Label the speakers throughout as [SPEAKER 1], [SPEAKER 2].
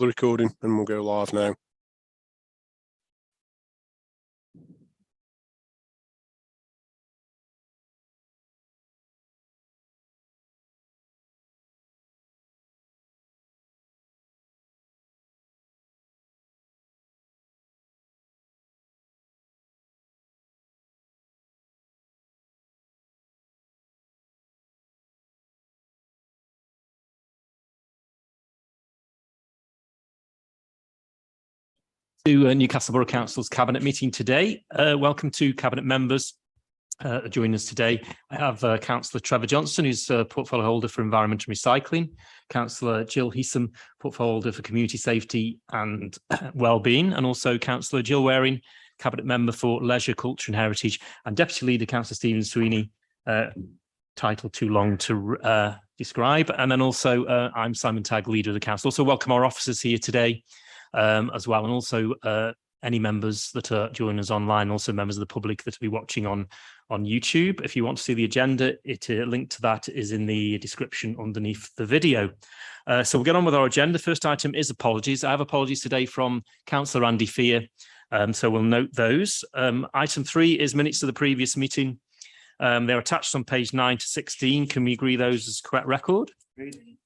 [SPEAKER 1] the recording and we'll go live now.
[SPEAKER 2] To Newcastle Borough Council's Cabinet meeting today. Welcome to Cabinet members joining us today. I have Councillor Trevor Johnson, who's portfolio holder for Environment and Recycling, Councillor Jill Heatham, portfolio holder for Community Safety and Wellbeing, and also Councillor Jill Waring, Cabinet member for Leisure, Culture and Heritage, and Deputy Leader Councillor Stephen Sweeney, title too long to describe. And then also I'm Simon Tagg, Leader of the Council. Also welcome our officers here today as well, and also any members that are joining us online, also members of the public that will be watching on YouTube. If you want to see the agenda, a link to that is in the description underneath the video. So we'll get on with our agenda. First item is apologies. I have apologies today from Councillor Andy Fear, so we'll note those. Item 3 is minutes of the previous meeting. They're attached on page 9 to 16. Can we agree those as correct record? Agreed.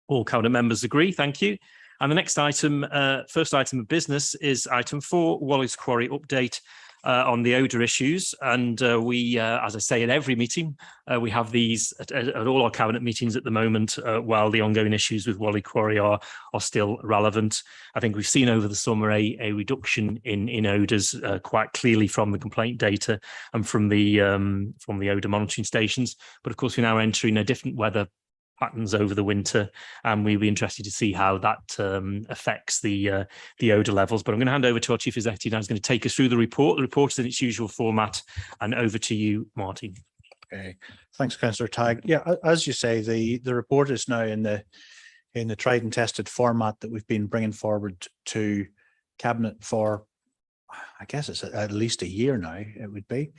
[SPEAKER 2] All Cabinet members agree, thank you. And the next item, first item of business, is item 4, Walleys Quarry update on the odour issues. And we, as I say, in every meeting, we have these at all our Cabinet meetings at the moment, while the ongoing issues with Walleys Quarry are still relevant. I think we've seen over the summer a reduction in odours quite clearly from the complaint data and from the odour monitoring stations. But of course, we're now entering a different weather patterns over the winter, and we'll be interested to see how that affects the odour levels. But I'm going to hand over to our Chief Executive now, who's going to take us through the report. The report is in its usual format, and over to you, Martin.
[SPEAKER 3] Okay, thanks, Councillor Tagg. Yeah, as you say, the report is now in the tried and tested format that we've been bringing forward to Cabinet for, I guess it's at least a year now. It would be,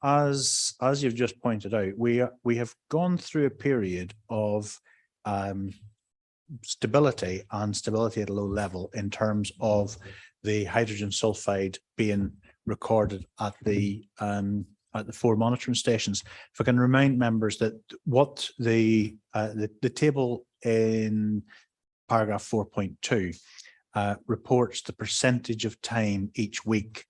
[SPEAKER 3] As you've just pointed out, we have gone through a period of stability at a low level in terms of the hydrogen sulfide being recorded at the 4 monitoring stations. If I can remind members that what the table in paragraph 4.2 reports the percentage of time each week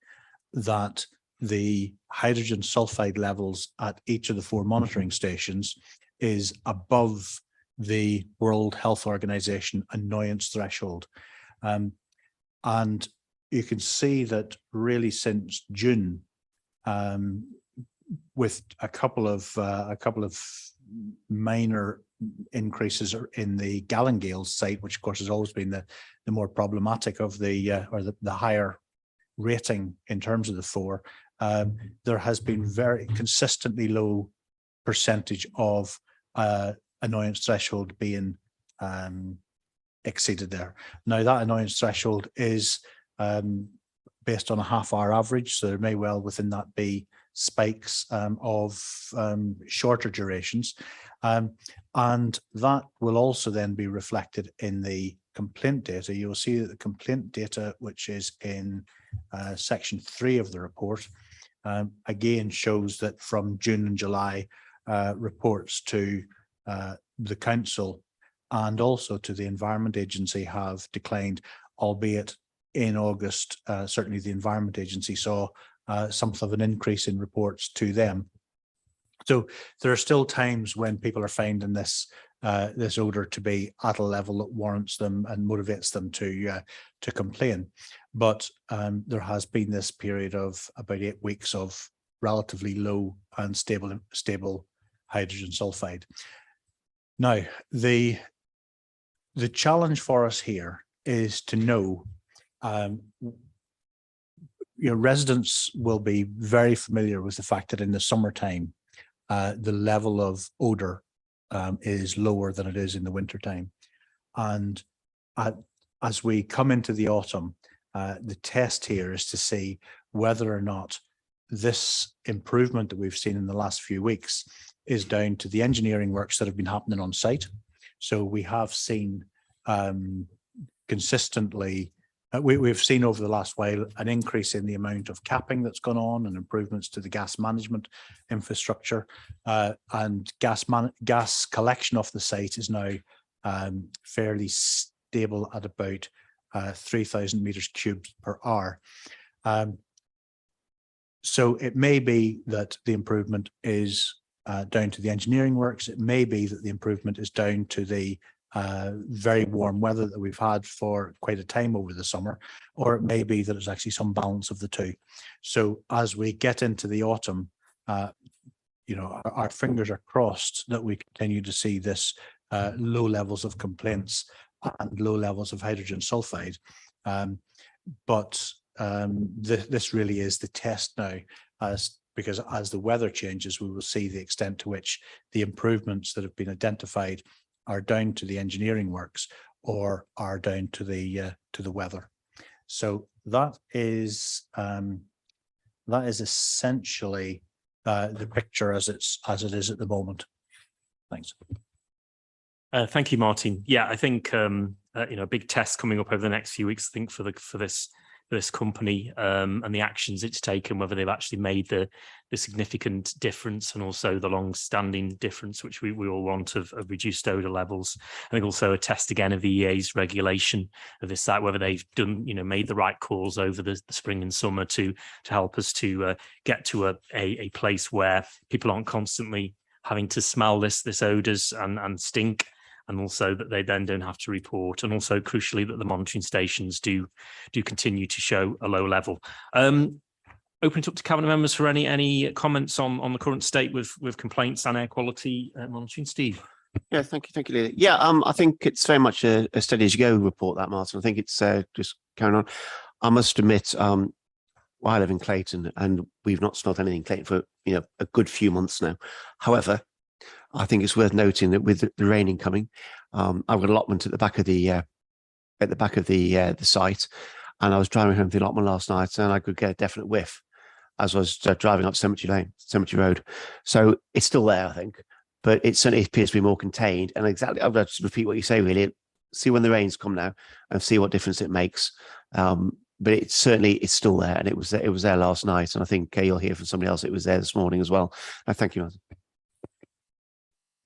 [SPEAKER 3] that the hydrogen sulfide levels at each of the 4 monitoring stations is above the World Health Organization annoyance threshold. And you can see that really since June, with a couple of minor increases in the Gallingale site, which of course has always been the more problematic of the higher rating in terms of the 4, there has been very consistently low percentage of annoyance threshold being exceeded there. Now that annoyance threshold is based on a half-hour average, so there may well within that be spikes of shorter durations, and that will also then be reflected in the complaint data. You'll see that the complaint data, which is in section 3 of the report, again shows that from June and July, reports to the council and also to the Environment Agency have declined, albeit in August, certainly the Environment Agency saw something of an increase in reports to them. So there are still times when people are finding this odour to be at a level that warrants them and motivates them to complain. But there has been this period of about 8 weeks of relatively low and stable hydrogen sulfide. Now, the challenge for us here is to know, residents will be very familiar with the fact that in the summertime, the level of odour is lower than it is in the wintertime. And as we come into the autumn, the test here is to see whether or not this improvement that we've seen in the last few weeks is down to the engineering works that have been happening on site. So we have seen consistently, we've seen over the last while an increase in the amount of capping that's gone on and improvements to the gas management infrastructure, and gas collection off the site is now fairly stable at about 3,000 meters cubed per hour. So it may be that the improvement is down to the engineering works. It may be that the improvement is down to the very warm weather that we've had for quite a time over the summer, or it may be that it's actually some balance of the two. So as we get into the autumn, our fingers are crossed that we continue to see this low levels of complaints and low levels of hydrogen sulfide. This really is the test now, because as the weather changes, we will see the extent to which the improvements that have been identified are down to the engineering works or are down to the weather. So that is essentially the picture as it is at the moment. Thanks.
[SPEAKER 2] Thank you, Martin. Yeah, I think a big test coming up over the next few weeks. I think for this company and the actions it's taken, whether they've actually made the significant difference, and also the long-standing difference which we all want of reduced odour levels. I think also a test again of the EA's regulation of this site, whether they've done made the right calls over the spring and summer to help us to get to a place where people aren't constantly having to smell this odours and stink, and also that they then don't have to report, and also crucially that the monitoring stations do continue to show a low level. Open it up to cabinet members for any comments on the current state with complaints and air quality monitoring. Steve.
[SPEAKER 4] Yeah, thank you, Leila. Yeah, I think it's very much a steady as you go report, that, Martin. I think it's just carrying on. I must admit, I live in Clayton, and we've not smelled anything in Clayton for a good few months now. However, I think it's worth noting that with the raining coming, I've got an allotment at the back of the site, and I was driving home the allotment last night, and I could get a definite whiff as I was driving up Cemetery Road. So it's still there, I think, but it certainly appears to be more contained. And exactly, I'll just repeat what you say, really. See when the rains come now and see what difference it makes. But it's still there, and it was there last night, and I think you'll hear from somebody else it was there this morning as well. Thank you, Martin.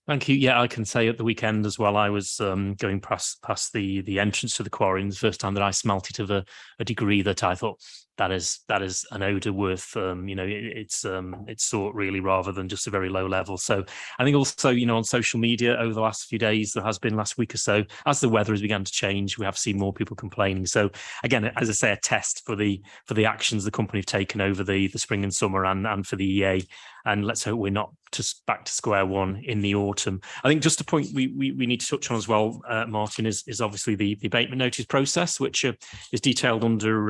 [SPEAKER 2] Thank you. Yeah, I can say at the weekend as well, I was going past the entrance to the quarry, and the first time that I smelt it of a degree that I thought that is an odour worth it's sought really, rather than just a very low level. So I think also on social media over the last few days, there has been last week or so, as the weather has begun to change, we have seen more people complaining. So again, as I say, a test for the actions the company have taken over the spring and summer, and for the EA. And let's hope we're not just back to square one in the autumn. I think just a point we need to touch on as well, Martin, is obviously the abatement notice process, which is detailed under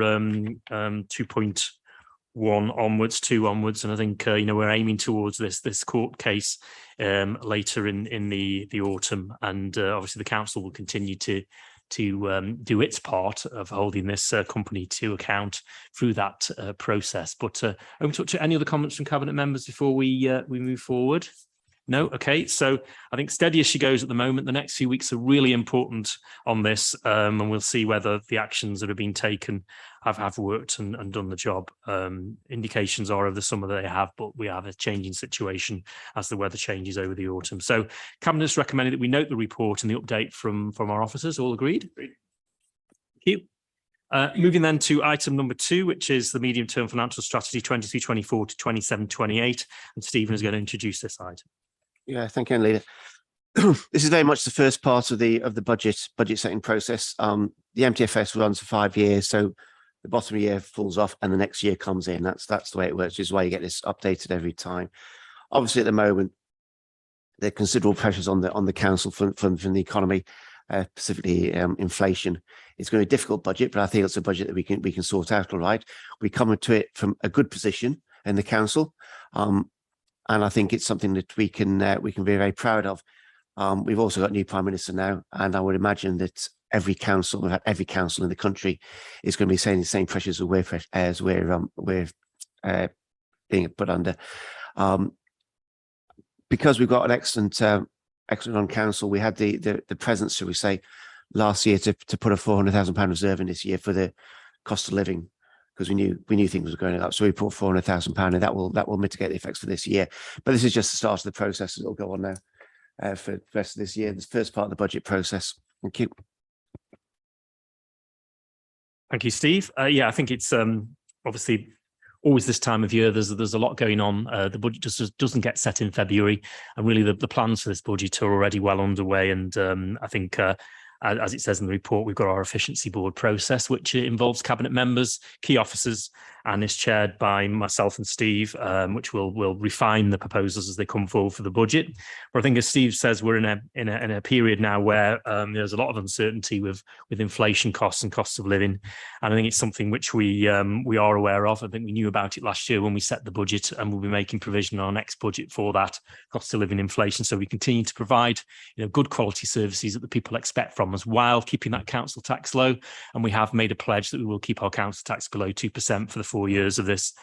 [SPEAKER 2] 2.1 onwards, 2 onwards, and I think we're aiming towards this court case later in the autumn, and obviously the council will continue to do its part of holding this company to account through that process. But open to touch any other comments from cabinet members before we move forward? No? Okay, so I think steady as she goes at the moment. The next few weeks are really important on this, and we'll see whether the actions that have been taken have worked and done the job. Indications are of the summer that they have, but we have a changing situation as the weather changes over the autumn. So Cabinet's recommended that we note the report and the update from our officers. All agreed? Thank you. Moving then to item number 2, which is the medium-term financial strategy 23-24 to 27-28, and Stephen is going to introduce this item.
[SPEAKER 4] Yeah, thank you, Leila. This is very much the first part of the budget setting process. The MTFS runs for 5 years, so the bottom of the year falls off and the next year comes in. That's the way it works, which is why you get this updated every time. Obviously, at the moment, there are considerable pressures on the council from the economy, specifically inflation. It's going to be a difficult budget, but I think it's a budget that we can sort out all right. We come to it from a good position in the council. And I think it's something that we can be very proud of. We've also got a new Prime Minister now, and I would imagine that every council in the country is going to be saying the same pressures as we're being put under. Because we've got an excellent on council, we had the presence, shall we say, last year to put a £400,000 reserve in this year for the cost of living, because we knew things were going up. So we put £400,000 and that will mitigate the effects for this year. But this is just the start of the process that will go on now for the rest of this year, this first part of the budget process. Thank you.
[SPEAKER 2] Thank you, Steve. Yeah, I think it's obviously always this time of year. There's a lot going on. The budget just doesn't get set in February, and really the plans for this budget are already well underway. And I think, as it says in the report, we've got our efficiency board process, which involves cabinet members, key officers, and is chaired by myself and Steve, which will refine the proposals as they come forward for the budget. But I think, as Steve says, we're in a period now where there's a lot of uncertainty with inflation costs and costs of living, and I think it's something which we are aware of. I think we knew about it last year when we set the budget, and we'll be making provision in our next budget for that cost of living inflation. So we continue to provide good quality services that the people expect from us, while keeping that council tax low. And we have made a pledge that we will keep our council tax below 2% for the 4 years of this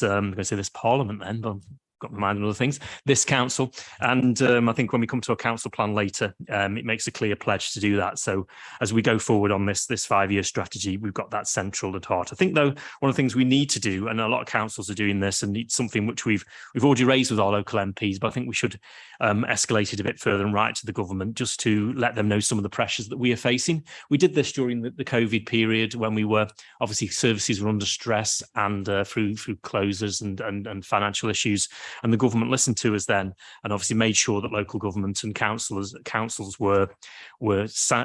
[SPEAKER 2] I'm going to say this parliament then, but I've got my mind on other things, this council. And I think when we come to a council plan later, it makes a clear pledge to do that. So as we go forward on this 5-year strategy, we've got that central at heart. I think, though, one of the things we need to do, and a lot of councils are doing this, and it's something which we've already raised with our local MPs, but I think we should escalate it a bit further and write to the government just to let them know some of the pressures that we are facing. We did this during the COVID period, when we were obviously services were under stress and through closures and financial issues. And the government listened to us then, and obviously made sure that local government and councils were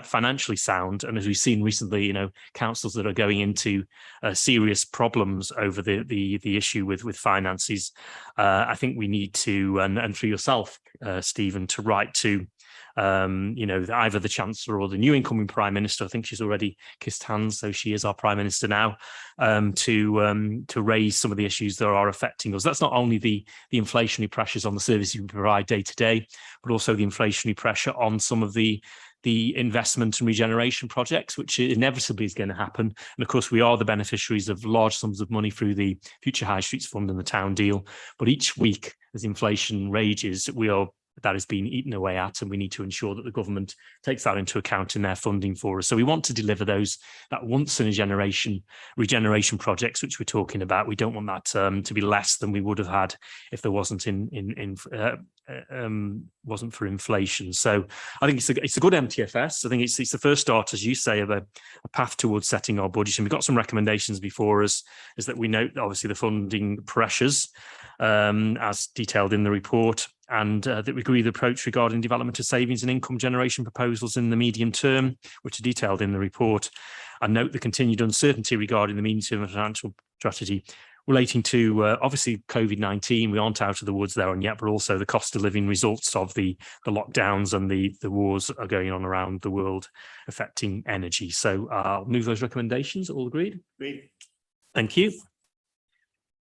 [SPEAKER 2] financially sound. And as we've seen recently, councils that are going into serious problems over the issue with finances. I think we need to, and for yourself, Stephen, to write to either the Chancellor or the new incoming Prime Minister. I think she's already kissed hands, so she is our Prime Minister now, to raise some of the issues that are affecting us. That's not only the inflationary pressures on the services we provide day to day, but also the inflationary pressure on some of the investment and regeneration projects, which inevitably is going to happen. And of course, we are the beneficiaries of large sums of money through the Future High Streets Fund and the Town Deal. But each week, as inflation rages, that is being eaten away at, and we need to ensure that the government takes that into account in their funding for us. So we want to deliver that once in a generation regeneration projects, which we're talking about. We don't want that to be less than we would have had if there wasn't wasn't for inflation. So I think it's a good MTFS. I think it's the first start, as you say, of a path towards setting our budget. And we've got some recommendations before us, is that we note obviously the funding pressures as detailed in the report, and that we agree the approach regarding development of savings and income generation proposals in the medium term, which are detailed in the report, and note the continued uncertainty regarding the medium-term financial strategy relating to obviously COVID-19. We aren't out of the woods there and yet, but also the cost of living results of the lockdowns and the wars are going on around the world affecting energy. So I'll move those recommendations. All agreed?
[SPEAKER 4] Agreed.
[SPEAKER 2] Thank you.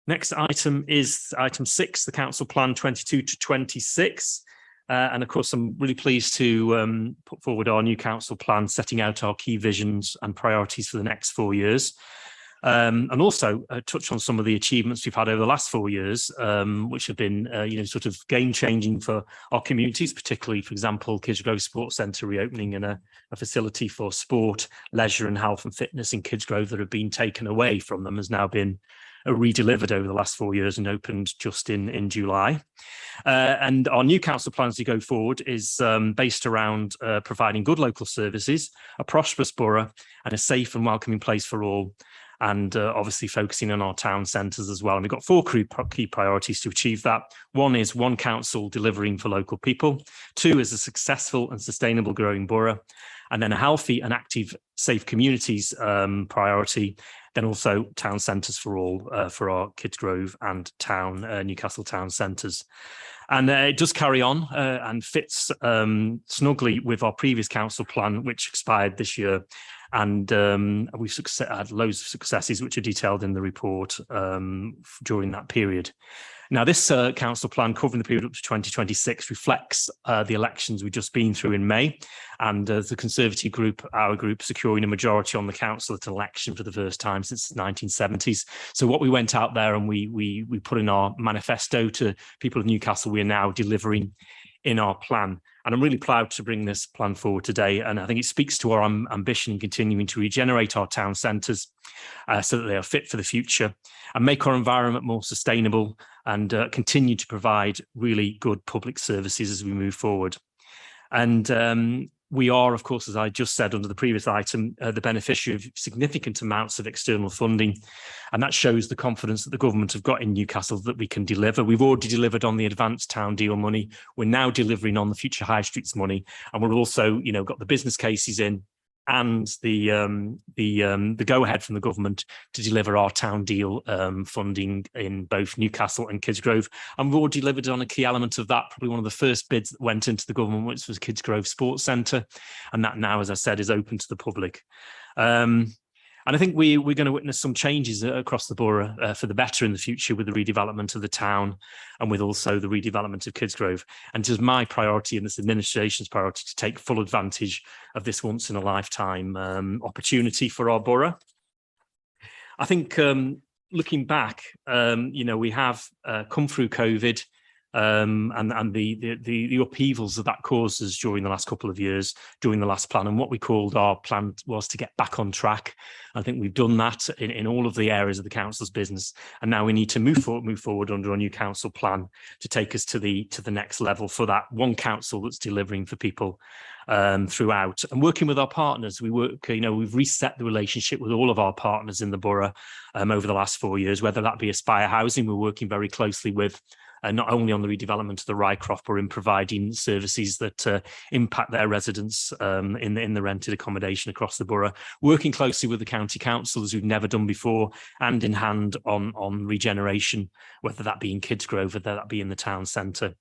[SPEAKER 2] Next item is item 6, the Council Plan 22 to 26. And of course, I'm really pleased to put forward our new council plan, setting out our key visions and priorities for the next 4 years. And also touch on some of the achievements we've had over the last 4 years, which have been, sort of game-changing for our communities, particularly, for example, Kidsgrove Sports Centre reopening and a facility for sport, leisure and health and fitness in Kidsgrove that have been taken away from them has now been redelivered over the last 4 years and opened just in July. And our new council plan as we go forward is based around providing good local services, a prosperous borough, and a safe and welcoming place for all. And obviously focusing on our town centres as well. And we've got 4 key priorities to achieve that. One is one council delivering for local people. 2 is a successful and sustainable growing borough. And then a healthy and active, safe communities priority. Then also town centres for all for our Kidsgrove and Newcastle town centres. And it does carry on and fits snugly with our previous council plan, which expired this year. And we've had loads of successes, which are detailed in the report during that period. Now, this council plan covering the period up to 2026 reflects the elections we've just been through in May, and the Conservative group, our group, securing a majority on the council at an election for the first time since the 1970s. So what we went out there and we put in our manifesto to people of Newcastle, we are now delivering in our plan. And I'm really proud to bring this plan forward today. And I think it speaks to our ambition in continuing to regenerate our town centres so that they are fit for the future and make our environment more sustainable and continue to provide really good public services as we move forward. And we are, of course, as I just said under the previous item, the beneficiary of significant amounts of external funding. And that shows the confidence that the government have got in Newcastle that we can deliver. We've already delivered on the advanced town deal money. We're now delivering on the future high streets money. And we're also, got the business cases in and the go-ahead from the government to deliver our town deal funding in both Newcastle and Kidsgrove. And we've already delivered on a key element of that, probably one of the first bids that went into the government, which was Kidsgrove Sports Centre. And that now, as I said, is open to the public. And I think we're going to witness some changes across the borough for the better in the future with the redevelopment of the town and with also the redevelopment of Kidsgrove. And it is my priority and this administration's priority to take full advantage of this once in a lifetime opportunity for our borough. I think looking back, we have come through COVID and the upheavals that caused us during the last couple of years, during the last plan. And what we called our plan was to get back on track. I think we've done that in all of the areas of the council's business. And now we need to move forward under a new council plan to take us to the next level for that one council that's delivering for people throughout. And working with our partners, we've reset the relationship with all of our partners in the borough over the last 4 years, whether that be Aspire Housing, we're working very closely with not only on the redevelopment of the Rycroft, but in providing services that impact their residents in the rented accommodation across the borough, working closely with the county council as we've never done before, hand in hand on regeneration, whether that be in Kidsgrove, whether that be in the town centre.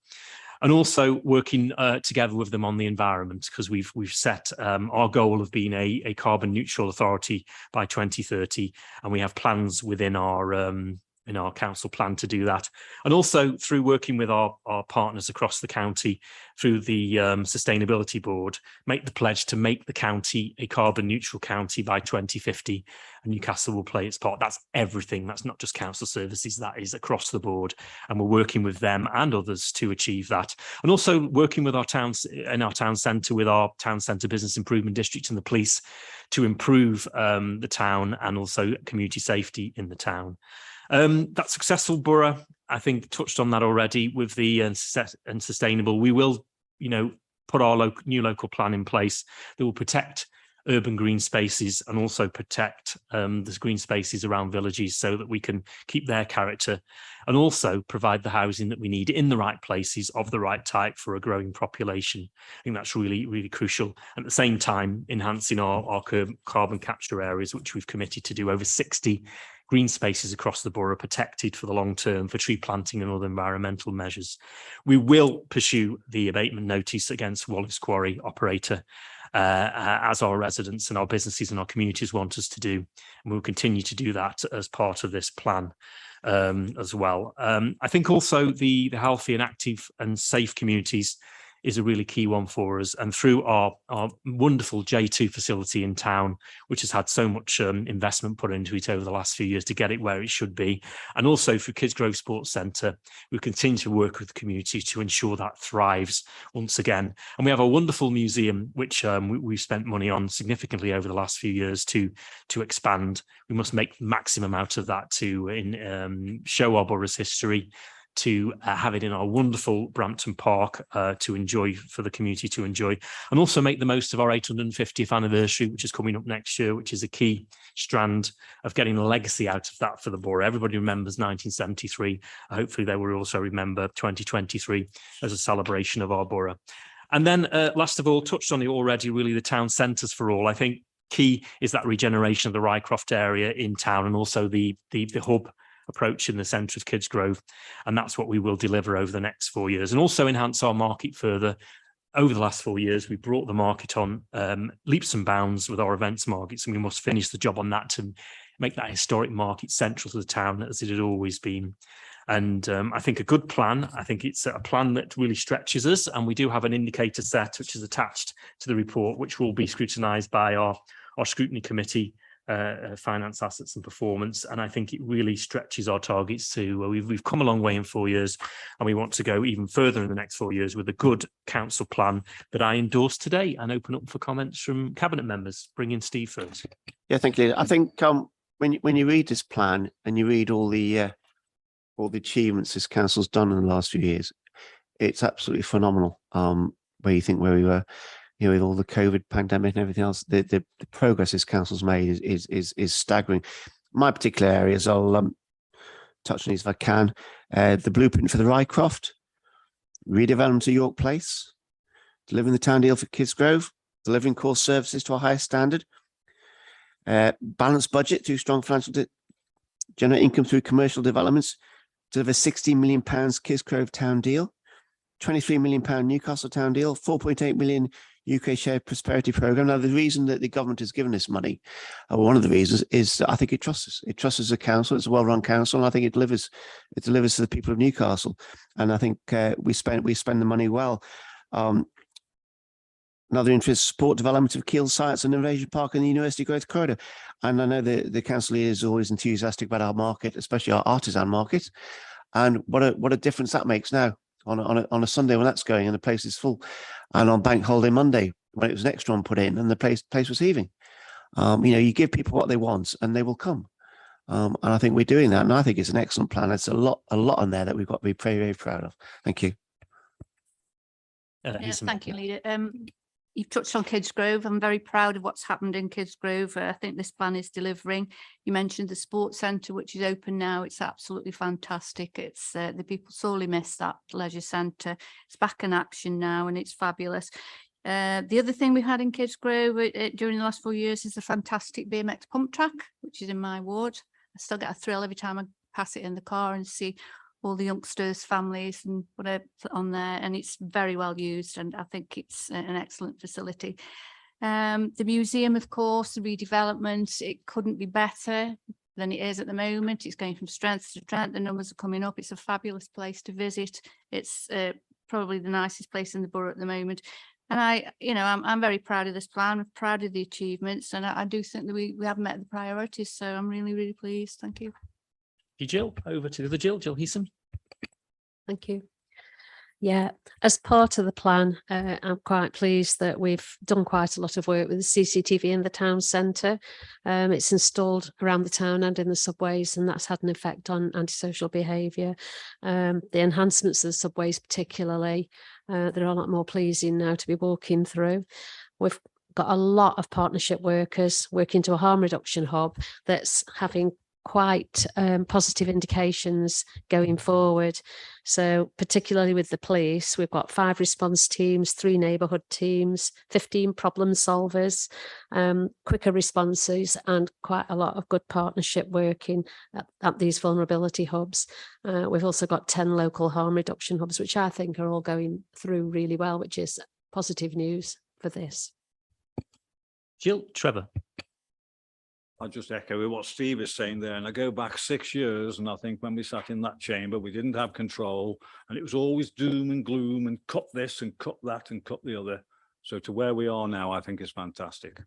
[SPEAKER 2] And also working together with them on the environment, because we've set our goal of being a carbon neutral authority by 2030, and we have plans within our council plan to do that. And also through working with our partners across the county through the Sustainability Board, make the pledge to make the county a carbon neutral county by 2050. And Newcastle will play its part. That's everything. That's not just council services. That is across the board. And we're working with them and others to achieve that. And also working with our towns in our town centre, with our town centre business improvement district and the police to improve the town and also community safety in the town. That successful borough, I think, touched on that already with the and sustainable. We will, put our new local plan in place that will protect urban green spaces and also protect the green spaces around villages so that we can keep their character and also provide the housing that we need in the right places of the right type for a growing population. I think that's really, really crucial. And at the same time, enhancing our carbon capture areas, which we've committed to do over 60 green spaces across the borough protected for the long term for tree planting and other environmental measures. We will pursue the abatement notice against Walleys Quarry operator as our residents and our businesses and our communities want us to do. And we'll continue to do that as part of this plan as well. I think also the healthy and active and safe communities is a really key one for us. And through our wonderful J2 facility in town, which has had so much investment put into it over the last few years to get it where it should be. And also through Kidsgrove Sports Centre, we continue to work with the community to ensure that thrives once again. And we have a wonderful museum, which we've spent money on significantly over the last few years to expand. We must make maximum out of that to show our borough's history, to have it in our wonderful Brampton Park to enjoy, for the community to enjoy, and also make the most of our 850th anniversary, which is coming up next year, which is a key strand of getting a legacy out of that for the borough. Everybody remembers 1973. Hopefully they will also remember 2023 as a celebration of our borough. And then last of all, touched on it already, really the town centres for all. I think key is that regeneration of the Rycroft area in town and also the hub approach in the centre of Kidsgrove, and that's what we will deliver over the next 4 years, and also enhance our market further. Over the last 4 years, we brought the market on leaps and bounds with our events markets, and we must finish the job on that to make that historic market central to the town as it had always been. And I think a good plan, I think it's a plan that really stretches us, and we do have an indicator set which is attached to the report, which will be scrutinised by our scrutiny committee finance assets and performance, and I think it really stretches our targets to we've come a long way in 4 years, and we want to go even further in the next 4 years with a good council plan that I endorse today, and open up for comments from cabinet members. Bring in Steve first.
[SPEAKER 4] Yeah, thank you. I think when you read this plan and you read all the achievements this council's done in the last few years, it's absolutely phenomenal. Where you think where we were, with all the COVID pandemic and everything else, the progress this council's made is staggering. My particular areas, I'll touch on these if I can. The blueprint for the Rycroft, redevelopment of York Place, delivering the town deal for Kidsgrove, delivering core services to a higher standard, balanced budget through strong financial generate income through commercial developments, deliver £16 million Kidsgrove town deal, £23 million Newcastle town deal, 4.8 million UK shared prosperity program. Now, the reason that the government has given this money, one of the reasons, is that I think it trusts us. It trusts us as a council. It's a well-run council, and I think it delivers to the people of Newcastle. And I think we spend the money well. Another interest, support development of Kiel sites and Innovation Park and the University Growth Corridor. And I know the council is always enthusiastic about our market, especially our artisan market. And what a difference that makes now on a Sunday when that's going and the place is full, and on Bank Holiday Monday when it was an extra one put in and the place was heaving. You give people what they want and they will come. And I think we're doing that, and I think it's an excellent plan. It's a lot in there that we've got to be very, very proud of. Thank you.
[SPEAKER 5] Thank you, Leader. You've touched on Kidsgrove. I'm very proud of what's happened in Kidsgrove. I think this plan is delivering. You mentioned the sports centre, which is open now. It's absolutely fantastic. It's the people sorely miss that leisure centre. It's back in action now, and it's fabulous. The other thing we had in Kidsgrove during the last 4 years is the fantastic BMX pump track, which is in my ward. I still get a thrill every time I pass it in the car and see all the youngsters, families and whatever on there, and it's very well used, and I think it's an excellent facility. The museum, of course, the redevelopment, it couldn't be better than it is at the moment. It's going from strength to strength. The numbers are coming up. It's a fabulous place to visit. It's probably the nicest place in the borough at the moment. And I'm very proud of this plan. I'm proud of the achievements, and I do think that we have met the priorities. So I'm really, really pleased. Thank you.
[SPEAKER 2] Jill, over to the other Jill Heason.
[SPEAKER 6] Thank you. Yeah, as part of the plan, I'm quite pleased that we've done quite a lot of work with the CCTV in the town centre. It's installed around the town and in the subways, and that's had an effect on antisocial behaviour. The enhancements of the subways particularly, they're a lot more pleasing now to be walking through. We've got a lot of partnership workers working to a harm reduction hub that's having quite positive indications going forward. So particularly with the police, we've got 5 response teams, 3 neighbourhood teams, 15 problem solvers, quicker responses, and quite a lot of good partnership working at these vulnerability hubs. We've also got 10 local harm reduction hubs, which I think are all going through really well, which is positive news for this.
[SPEAKER 2] Jill, Trevor.
[SPEAKER 7] I'll just echo what Steve is saying there. And I go back 6 years, and I think when we sat in that chamber, we didn't have control, and it was always doom and gloom and cut this and cut that and cut the other. So to where we are now, I think is fantastic.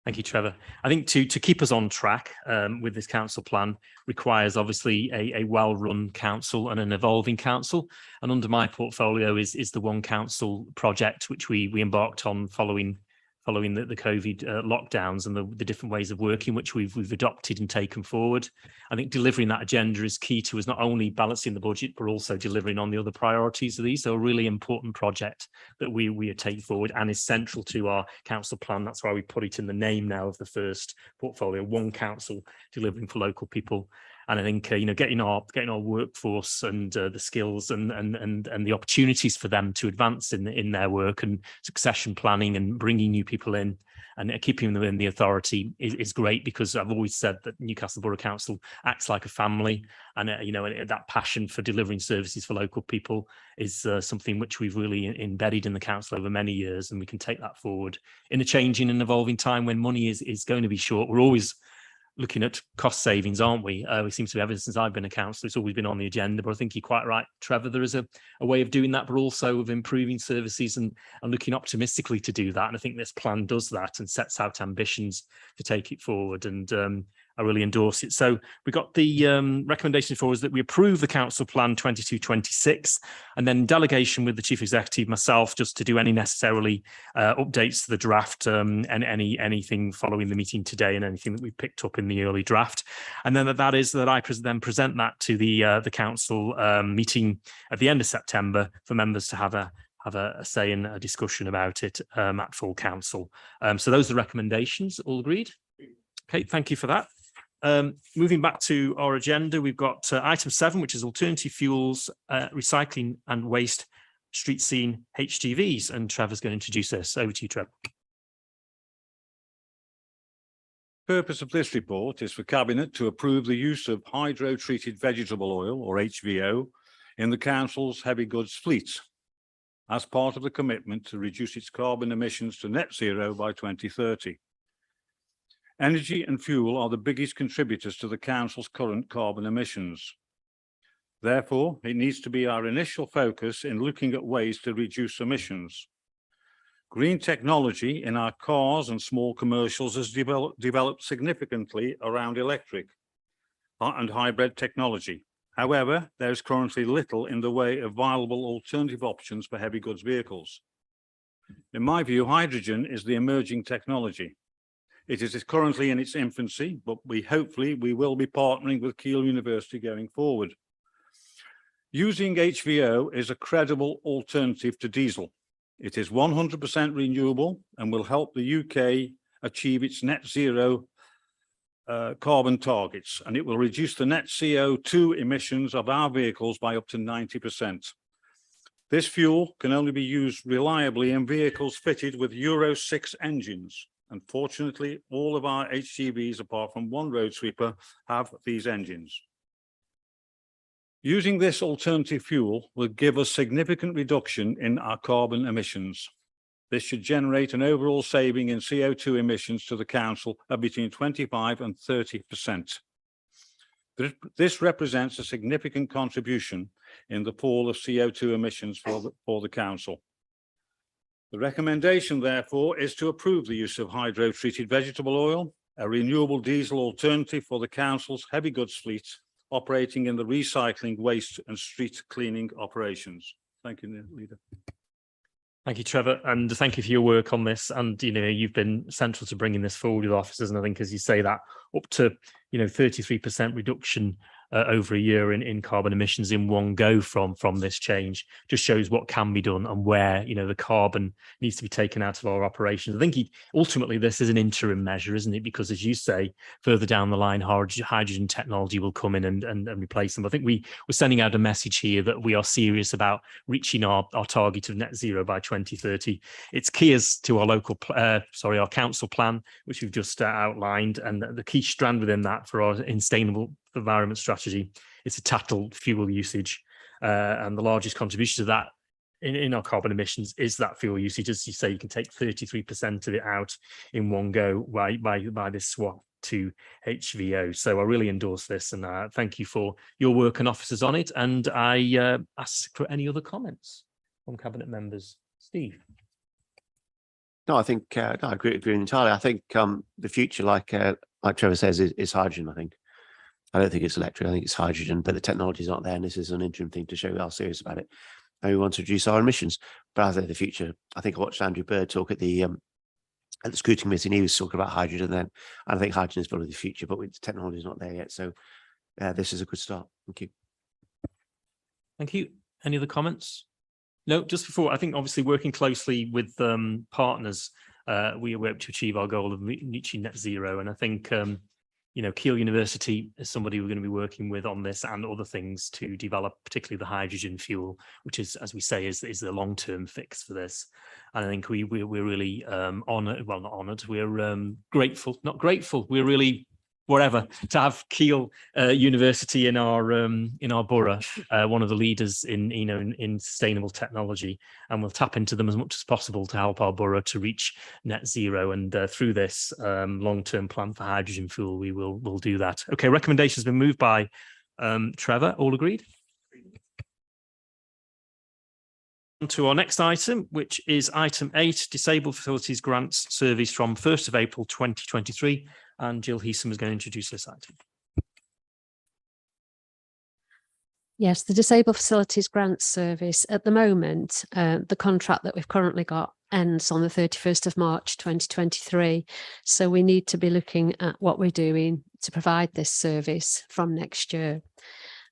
[SPEAKER 2] Thank you, Trevor. I think to keep us on track with this council plan requires obviously a well-run council and an evolving council. And under my portfolio is the One Council project, which we embarked on following the COVID lockdowns and the different ways of working, which we've adopted and taken forward. I think delivering that agenda is key to us not only balancing the budget, but also delivering on the other priorities of these. So a really important project that we take forward and is central to our council plan. That's why we put it in the name now of the first portfolio, One Council, delivering for local people. And I think getting our workforce and the skills and the opportunities for them to advance in their work and succession planning and bringing new people in and keeping them in the authority is great, because I've always said that Newcastle Borough Council acts like a family, and that passion for delivering services for local people is something which we've really embedded in the council over many years, and we can take that forward in a changing and evolving time when money is going to be short. We're always looking at cost savings, aren't we? We seem to be, ever since I've been a councillor, it's always been on the agenda, but I think you're quite right, Trevor. There is a way of doing that, but also of improving services and looking optimistically to do that. And I think this plan does that and sets out ambitions to take it forward. And I really endorse it. So we got the recommendation for us that we approve the council plan 22-26, and then delegation with the chief executive, myself, just to do any necessarily updates to the draft and anything following the meeting today and anything that we picked up in the early draft. And then that is that I then present that to the council meeting at the end of September for members to have a say in a discussion about it at full council. So those are the recommendations. All agreed? Okay, thank you for that. Moving back to our agenda, we've got item 7, which is alternative fuels, recycling and waste street scene HGVs. And Trevor's going to introduce this. Over to you, Trevor.
[SPEAKER 7] Purpose of this report is for Cabinet to approve the use of hydro-treated vegetable oil, or HVO, in the council's heavy goods fleet as part of the commitment to reduce its carbon emissions to net zero by 2030. Energy and fuel are the biggest contributors to the council's current carbon emissions. Therefore, it needs to be our initial focus in looking at ways to reduce emissions. Green technology in our cars and small commercials has developed significantly around electric and hybrid technology. However, there is currently little in the way of viable alternative options for heavy goods vehicles. In my view, hydrogen is the emerging technology. It is currently in its infancy, but hopefully we will be partnering with Keele University going forward. Using HVO is a credible alternative to diesel. It is 100% renewable and will help the UK achieve its net zero carbon targets, and it will reduce the net CO2 emissions of our vehicles by up to 90%. This fuel can only be used reliably in vehicles fitted with Euro 6 engines. Unfortunately, all of our HGVs, apart from one road sweeper, have these engines. Using this alternative fuel will give us significant reduction in our carbon emissions. This should generate an overall saving in CO2 emissions to the council of between 25 and 30%. This represents a significant contribution in the fall of CO2 emissions for the council. The recommendation, therefore, is to approve the use of hydro-treated vegetable oil, a renewable diesel alternative for the council's heavy goods fleet operating in the recycling, waste and street cleaning operations. Thank you, Leader.
[SPEAKER 2] Thank you, Trevor, and thank you for your work on this. And you've been central to bringing this forward with officers. And I think, as you say, that up to 33% reduction over a year in carbon emissions in one go from this change just shows what can be done and where the carbon needs to be taken out of our operations. I think ultimately this is an interim measure, isn't it? Because, as you say, further down the line, hydrogen technology will come in and replace them. I think we're sending out a message here that we are serious about reaching our target of net zero by 2030. It's key as to our council plan, which we've just outlined, and the key strand within that for our sustainable environment strategy is to tackle fuel usage, and the largest contribution to that in our carbon emissions is that fuel usage. As you say, you can take 33% of it out in one go by this swap to HVO. So I really endorse this, and thank you for your work and officers on it. And I ask for any other comments from cabinet members. Steve.
[SPEAKER 4] No, I think no, I agree entirely. I think the future, like Trevor says, is hydrogen. I don't think it's electric. I think it's hydrogen, but the technology is not there, and this is an interim thing to show how serious about it. And we want to reduce our emissions. But I think the future. I think I watched Andrew Bird talk at the scrutiny committee, and he was talking about hydrogen then. And I think hydrogen is probably the future, but the technology is not there yet. So this is a good start. Thank you.
[SPEAKER 2] Thank you. Any other comments? No, just before, I think obviously working closely with partners, we were able to achieve our goal of reaching net zero. And I think, Keele University is somebody we're going to be working with on this and other things to develop, particularly the hydrogen fuel, which is, as we say, is the long-term fix for this. And I think we're really honoured, well, not honoured, we're grateful, not grateful, we're really wherever, to have Keele University in our borough, one of the leaders in sustainable technology, and we'll tap into them as much as possible to help our borough to reach net zero. And through this long-term plan for hydrogen fuel, we'll do that. Okay, recommendations been moved by Trevor. All agreed? On to our next item, which is item 8, Disabled Facilities Grants Service from 1st of April 2023. And Jill Heeson is going to introduce this item.
[SPEAKER 6] Yes, the Disabled Facilities Grants Service. At the moment, the contract that we've currently got ends on the 31st of March 2023. So we need to be looking at what we're doing to provide this service from next year.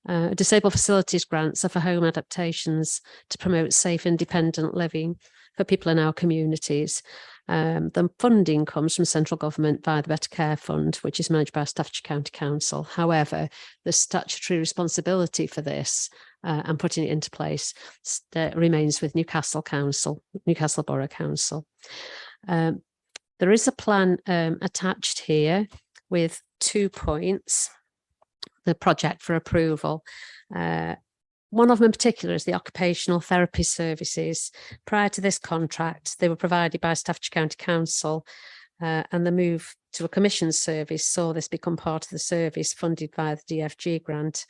[SPEAKER 6] Disabled facilities grants are for home adaptations to promote safe, independent living for people in our communities. The funding comes from central government via the Better Care Fund, which is managed by Staffordshire County Council. However, the statutory responsibility for this and putting it into place remains with Newcastle Borough Council. There is a plan attached here with 2 points. The project for approval. One of them in particular is the occupational therapy services. Prior to this contract, they were provided by Staffordshire County Council, and the move to a commission service saw this become part of the service funded by the DFG grant.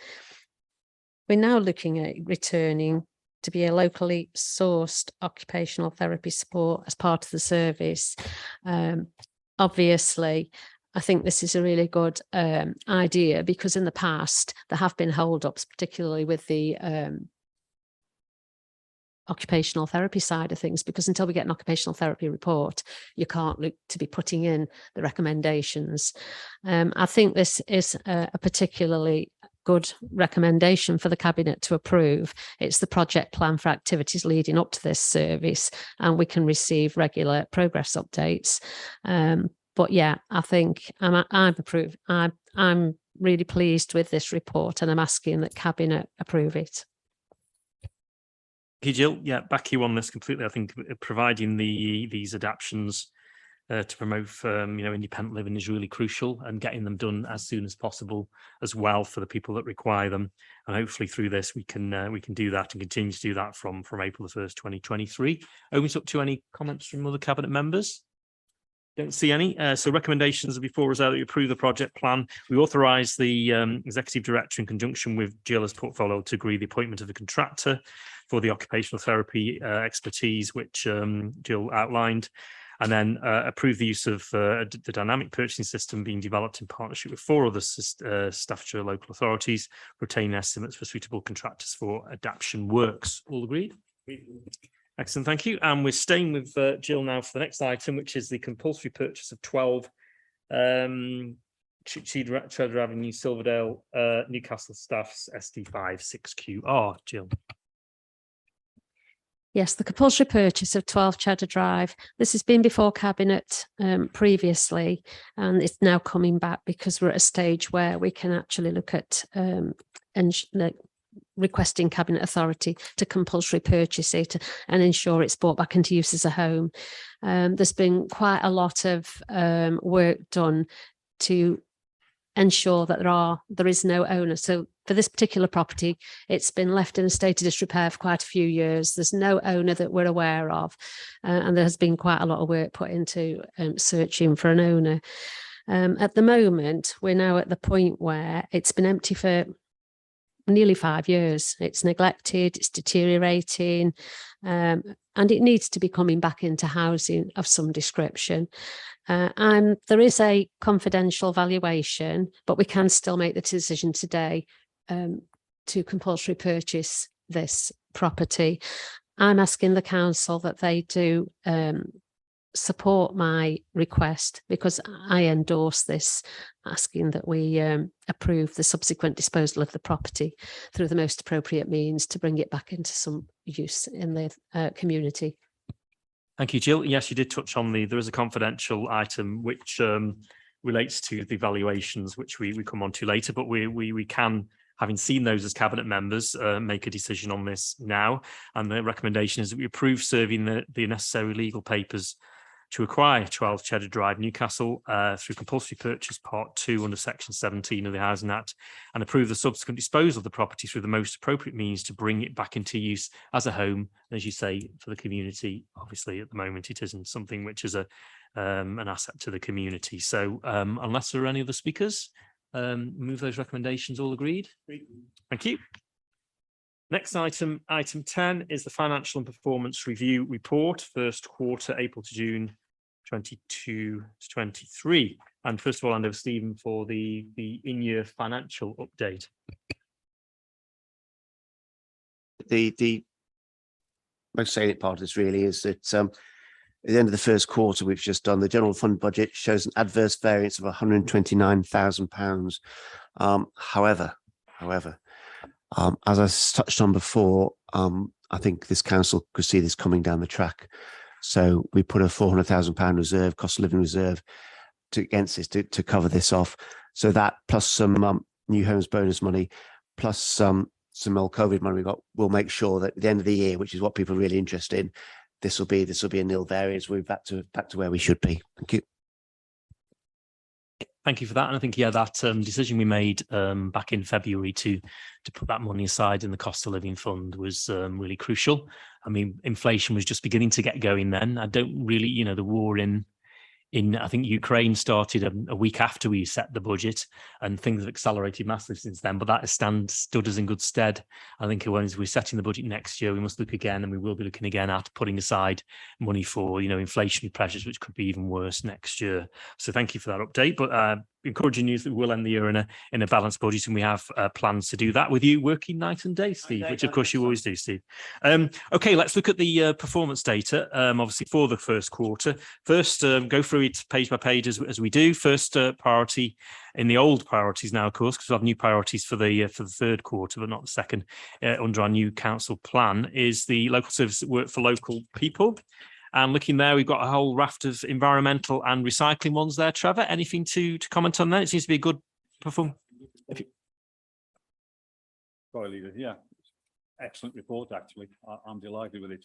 [SPEAKER 6] We're now looking at returning to be a locally sourced occupational therapy support as part of the service. Obviously, I think this is a really good idea, because in the past there have been hold-ups, particularly with the occupational therapy side of things, because until we get an occupational therapy report, you can't look to be putting in the recommendations. I think this is a particularly good recommendation for the Cabinet to approve. It's the project plan for activities leading up to this service, and we can receive regular progress updates. But yeah, I think I'm really pleased with this report, and I'm asking that Cabinet approve it.
[SPEAKER 2] Thank you, Jill. Yeah, back you on this completely. I think providing these adaptions to promote independent living is really crucial, and getting them done as soon as possible as well for the people that require them. And hopefully through this we can do that and continue to do that from April the 1st, 2023. Opens up to any comments from other Cabinet members. Don't see any. So recommendations are before us that we approve the project plan. We authorise the Executive Director in conjunction with Jill's portfolio to agree the appointment of a contractor for the occupational therapy expertise, which Jill outlined, and then approve the use of the dynamic purchasing system being developed in partnership with 4 other Staffordshire local authorities, retaining estimates for suitable contractors for adaptation works. All agreed? Excellent, thank you. And we're staying with Jill now for the next item, which is the compulsory purchase of 12 Cheddar Avenue, Silverdale, Newcastle staffs SD5 6QR. Jill.
[SPEAKER 6] Yes, the compulsory purchase of 12 Cheddar Drive. This has been before Cabinet previously, and it's now coming back because we're at a stage where we can actually look at requesting Cabinet authority to compulsory purchase it and ensure it's brought back into use as a home. There's been quite a lot of work done to ensure that there is no owner. So for this particular property, it's been left in a state of disrepair for quite a few years. There's no owner that we're aware of, and there has been quite a lot of work put into searching for an owner. At the moment, we're now at the point where it's been empty for nearly 5 years. It's neglected, it's deteriorating, and it needs to be coming back into housing of some description. And there is a confidential valuation, but we can still make the decision today to compulsory purchase this property. I'm asking the council that they do support my request, because I endorse this, asking that we approve the subsequent disposal of the property through the most appropriate means to bring it back into some use in the community.
[SPEAKER 2] Thank you, Jill. Yes, you did touch on there is a confidential item which relates to the valuations, which we come on to later, but we can, having seen those as Cabinet members, make a decision on this now. And the recommendation is that we approve serving the necessary legal papers to acquire 12 Cheddar Drive, Newcastle, through compulsory purchase part 2 under section 17 of the Housing Act, and approve the subsequent disposal of the property through the most appropriate means to bring it back into use as a home, as you say, for the community. Obviously, at the moment, it isn't something which is an asset to the community. So unless there are any other speakers, move those recommendations. All agreed? Thank you. Next item, item 10, is the financial and performance review report, first quarter, April to June 22 to 23. And first of all, hand over to Stephen for the in-year financial update.
[SPEAKER 4] The most salient part of this really is that at the end of the first quarter, we've just done the general fund budget shows an adverse variance of £129,000. However, as I touched on before, I think this council could see this coming down the track. So we put a £400,000 reserve, cost of living reserve, against this to cover this off. So that plus some new homes bonus money, plus some old COVID money we got, will make sure that at the end of the year, which is what people are really interested in, this will be a nil variance. We're back to where we should be. Thank you.
[SPEAKER 2] Thank you for that. And I think, yeah, that decision we made back in February to put that money aside in the cost of living fund was really crucial. I mean, inflation was just beginning to get going then. I don't really, the war in I think Ukraine started a week after we set the budget, and things have accelerated massively since then, but that has stood us in good stead. I think when we're setting the budget next year, we must look again, and we will be looking again at putting aside money for, inflationary pressures, which could be even worse next year. So thank you for that update. But encouraging news that we will end the year in a balanced budget, and we have plans to do that with you working night and day, Steve, which of course you always do, Steve. Okay, let's look at the performance data, obviously for the first quarter. First, go through it page by page as we do. First priority in the old priorities now, of course, because we have new priorities for the third quarter, but not the second, under our new council plan, is the local services that work for local people. And looking there, we've got a whole raft of environmental and recycling ones there. Trevor, anything to comment on that? It seems to be a good performance.
[SPEAKER 7] Sorry, Leader. Yeah, excellent report, actually. I'm delighted with it.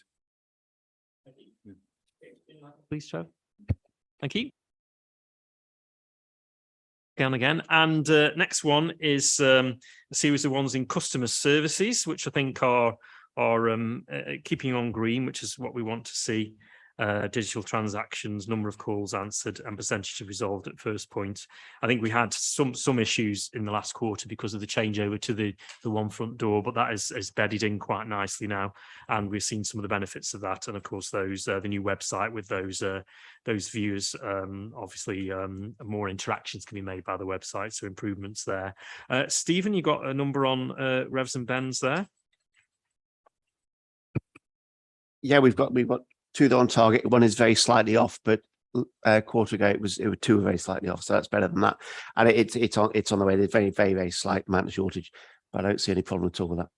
[SPEAKER 2] Please, Trevor. Thank you. Down again. And next one is a series of ones in customer services, which I think are keeping on green, which is what we want to see. Digital transactions, number of calls answered, and percentage of resolved at first point. I think we had some issues in the last quarter because of the changeover to the one front door, but that is bedded in quite nicely now, and we've seen some of the benefits of that. And of course, those the new website with those views, obviously more interactions can be made by the website, so improvements there. Stephen, you got a number on revs and bends there? Yeah, we've got two on target. One is very slightly off, but a quarter ago it was two very slightly off, so that's better than that. And it's on the way. There's very, very, very slight amount of shortage, but I don't see any problem at all with that.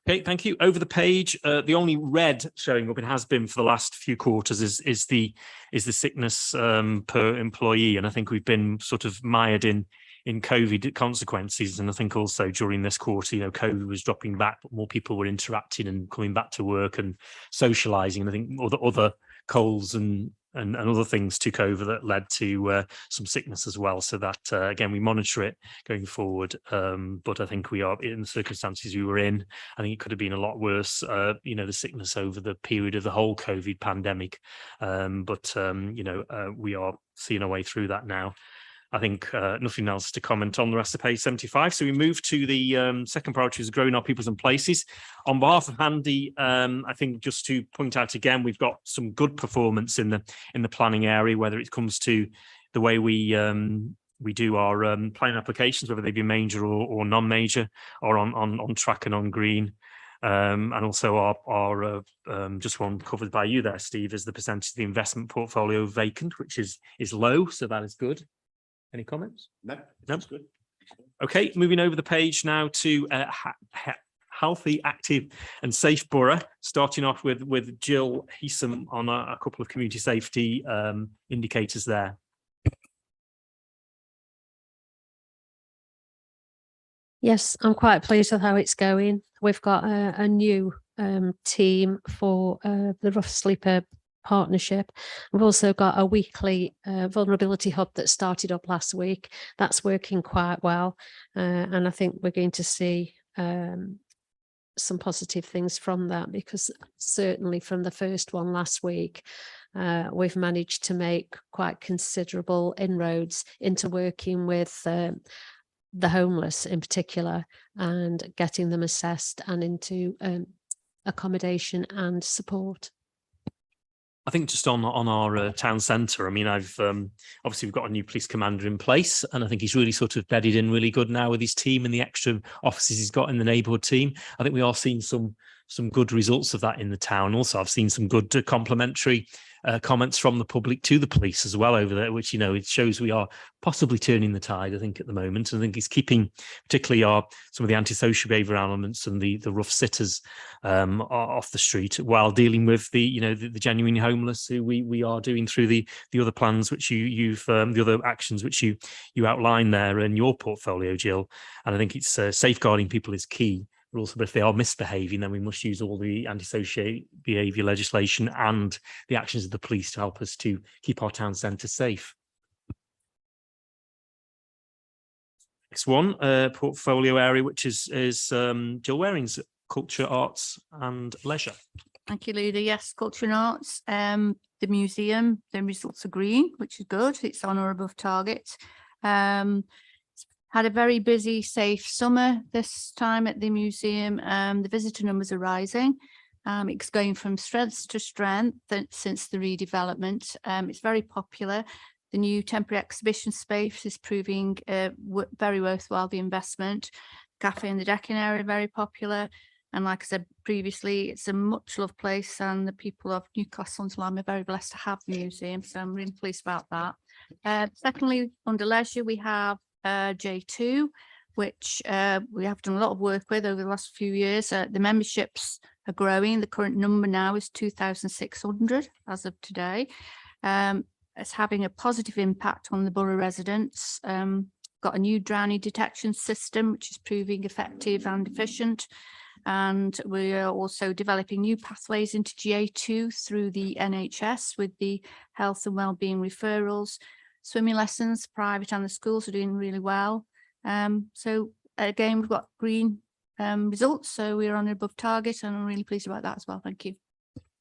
[SPEAKER 2] Okay, thank you. Over the page, the only red showing up, it has been for the last few quarters, is the sickness per employee, and I think we've been sort of mired in COVID consequences. And I think also during this quarter, COVID was dropping back, but more people were interacting and coming back to work and socializing. And I think other colds and other things took over that led to some sickness as well. So that, again, we monitor it going forward. But I think we are in the circumstances we were in. I think it could have been a lot worse, the sickness over the period of the whole COVID pandemic. But we are seeing our way through that now. I think nothing else to comment on the rest of page 75. So we move to the second priority, is growing our peoples and places. On behalf of Andy, I think just to point out again, we've got some good performance in the planning area, whether it comes to the way we do our planning applications, whether they be major or non-major, or on track and on green. And also our just one covered by you there, Steve, is the percentage of the investment portfolio vacant, which is low, so that is good. Any comments? No, that's good. Okay, moving over the page now to healthy, active and safe borough, starting off with Jill Heasom on a couple of community safety indicators there.
[SPEAKER 6] Yes, I'm quite pleased with how it's going. We've got a new team for the rough sleeper partnership. We've also got a weekly vulnerability hub that started up last week. That's working quite well. And I think we're going to see some positive things from that, because certainly from the first one last week, we've managed to make quite considerable inroads into working with the homeless in particular, and getting them assessed and into accommodation and support.
[SPEAKER 2] I think just on our town centre, I mean, I've obviously we've got a new police commander in place, and I think he's really sort of bedded in really good now with his team and the extra officers he's got in the neighbourhood team. I think we are seeing some good results of that in the town. Also, I've seen some good complimentary comments from the public to the police as well over there, which, you know, it shows we are possibly turning the tide, I think, at the moment. I think it's keeping particularly some of the antisocial behaviour elements and the rough sitters off the street, while dealing with the genuine homeless who we are doing through the other plans which you've the other actions which you outline there in your portfolio, Jill. And I think it's safeguarding people is key. But also, if they are misbehaving, then we must use all the antisocial behaviour legislation and the actions of the police to help us to keep our town centre safe. Next one, portfolio area, which is Jill Waring's culture, arts and leisure.
[SPEAKER 5] Thank you, Luda. Yes, culture and arts. The museum, the results are green, which is good. It's on or above target. Had a very busy, safe summer this time at the museum. The visitor numbers are rising. It's going from strength to strength since the redevelopment. It's very popular. The new temporary exhibition space is proving very worthwhile, the investment. Cafe in the decking area, very popular. And like I said previously, it's a much loved place, and the people of Newcastle and Lyme are very blessed to have the museum. So I'm really pleased about that. Secondly, under leisure, we have J2, which we have done a lot of work with over the last few years. The memberships are growing. The current number now is 2,600 as of today. It's having a positive impact on the borough residents. Got a new drowning detection system, which is proving effective and efficient. And we are also developing new pathways into GA2 through the NHS with the health and wellbeing referrals. Swimming lessons, private and the schools are doing really well. So again, we've got green results, so we're on above target, and I'm really pleased about that as well. Thank you.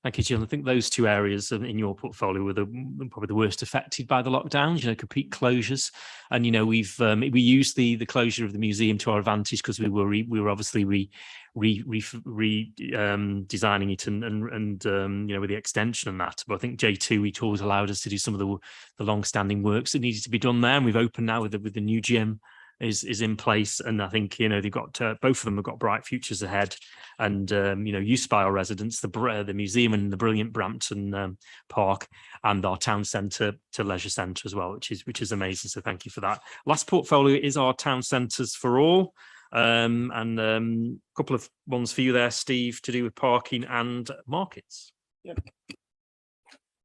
[SPEAKER 2] Thank you, Jill. I think those two areas in your portfolio were probably the worst affected by the lockdowns, complete closures. And, we used the closure of the museum to our advantage, because we were obviously designing it and with the extension and that. But I think J2, it always allowed us to do some of the long-standing works that needed to be done there. And we've opened now with the new gym is in place, and I think they've got both of them have got bright futures ahead, and used by our residents, the museum and the brilliant Brampton Park, and our town centre to leisure centre as well, which is amazing. So thank you for that. Last portfolio is our town centres for all, and a couple of ones for you there, Steve, to do with parking and markets.
[SPEAKER 4] Yep.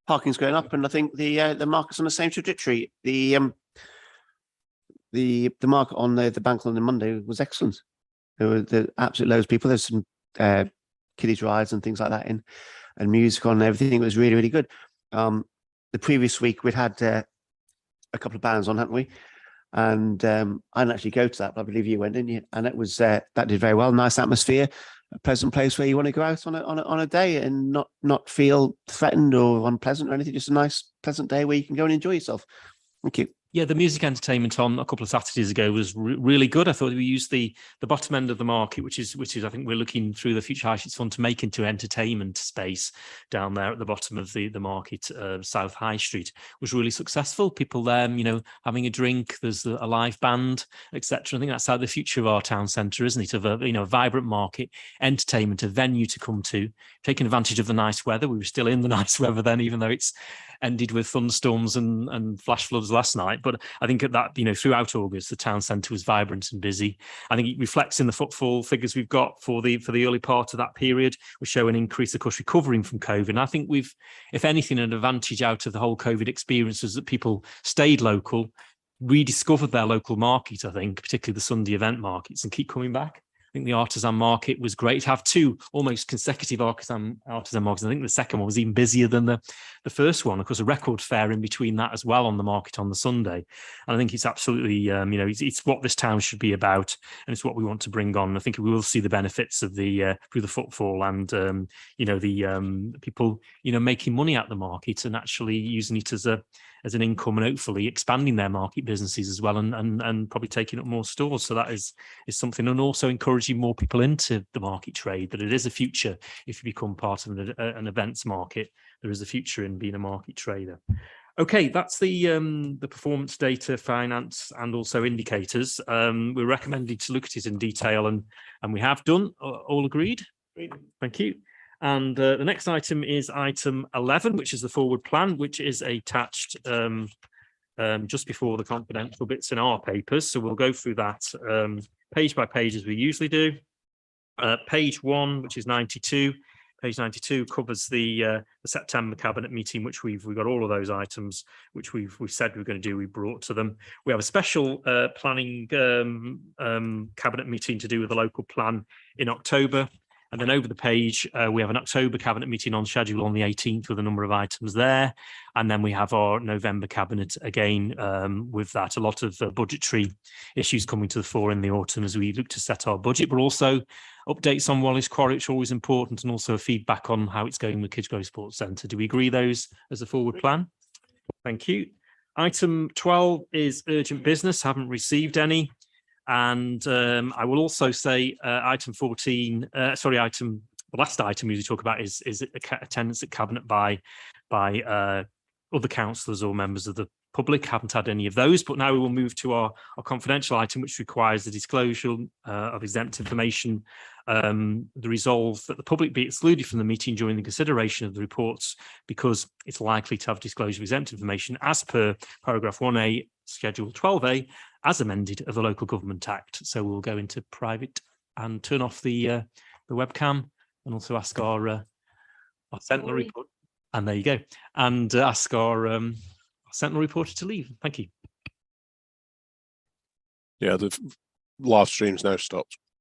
[SPEAKER 4] Parking's going up, and I think the market's on the same trajectory. The market on the bank on the Monday was excellent. There were absolute loads of people. There's some kiddies rides and things like that in, and music on and everything. It was really, really good. The previous week we'd had a couple of bands on, hadn't we? And I didn't actually go to that, but I believe you went, didn't you? And it was that did very well. Nice atmosphere, a pleasant place where you want to go out on a day and not feel threatened or unpleasant or anything. Just a nice, pleasant day where you can go and enjoy yourself. Thank you.
[SPEAKER 2] Yeah, the music entertainment on a couple of Saturdays ago was really good. I thought we used the bottom end of the market, which is I think we're looking through the Future High Streets Fund to make into entertainment space down there at the bottom of the market, South High Street, was really successful. People there, having a drink. There's a live band, etc. I think that's how the future of our town centre, isn't it? Of a vibrant market, entertainment, a venue to come to, taking advantage of the nice weather. We were still in the nice weather then, even though it's ended with thunderstorms and flash floods last night. But I think at that, throughout August, the town centre was vibrant and busy. I think it reflects in the footfall figures we've got for the early part of that period. We show an increase, of course, recovering from COVID. And I think we've, if anything, an advantage out of the whole COVID experience was that people stayed local, rediscovered their local market, I think, particularly the Sunday event markets, and keep coming back. think the artisan market was great to have two almost consecutive artisan markets. I think the second one was even busier than the first one. Of course, a record fair in between that as well on the market on the Sunday. And I think it's absolutely, it's what this town should be about, and it's what we want to bring on. I think we will see the benefits of the through the footfall and the people making money at the market and actually using it as an income, and hopefully expanding their market businesses as well, and probably taking up more stores. So that is something, and also encouraging more people into the market trade, that it is a future. If you become part of an events market, there is a future in being a market trader. Okay, that's the performance data, finance, and also indicators. We're recommended to look at it in detail, and we have done. All agreed? Thank you. And the next item is item 11, which is the forward plan, which is attached just before the confidential bits in our papers. So we'll go through that page by page as we usually do. Page 1, which is 92. Page 92 covers the September cabinet meeting, which we've got all of those items which we said we were going to do. We brought to them. We have a special planning cabinet meeting to do with the local plan in October. And then over the page, we have an October cabinet meeting on schedule on the 18th with a number of items there. And then we have our November cabinet again with that. A lot of budgetary issues coming to the fore in the autumn as we look to set our budget, but also updates on Walleys Quarry, which are always important, and also feedback on how it's going with Kidsgrove Sports Centre. Do we agree those as a forward plan? Thank you. Item 12 is urgent business. Haven't received any. And I will also say item 14, the last item we talk about is attendance at cabinet by other councillors or members of the public. Haven't had any of those, but now we will move to our confidential item, which requires the disclosure of exempt information. The resolve that the public be excluded from the meeting during the consideration of the reports because it's likely to have disclosure of exempt information as per paragraph 1A, schedule 12A, as amended of the Local Government Act. So we'll go into private and turn off the webcam, and also ask our Sentinel report. And there you go. And ask our Sentinel reporter to leave. Thank you.
[SPEAKER 1] Yeah, the live stream's now stopped.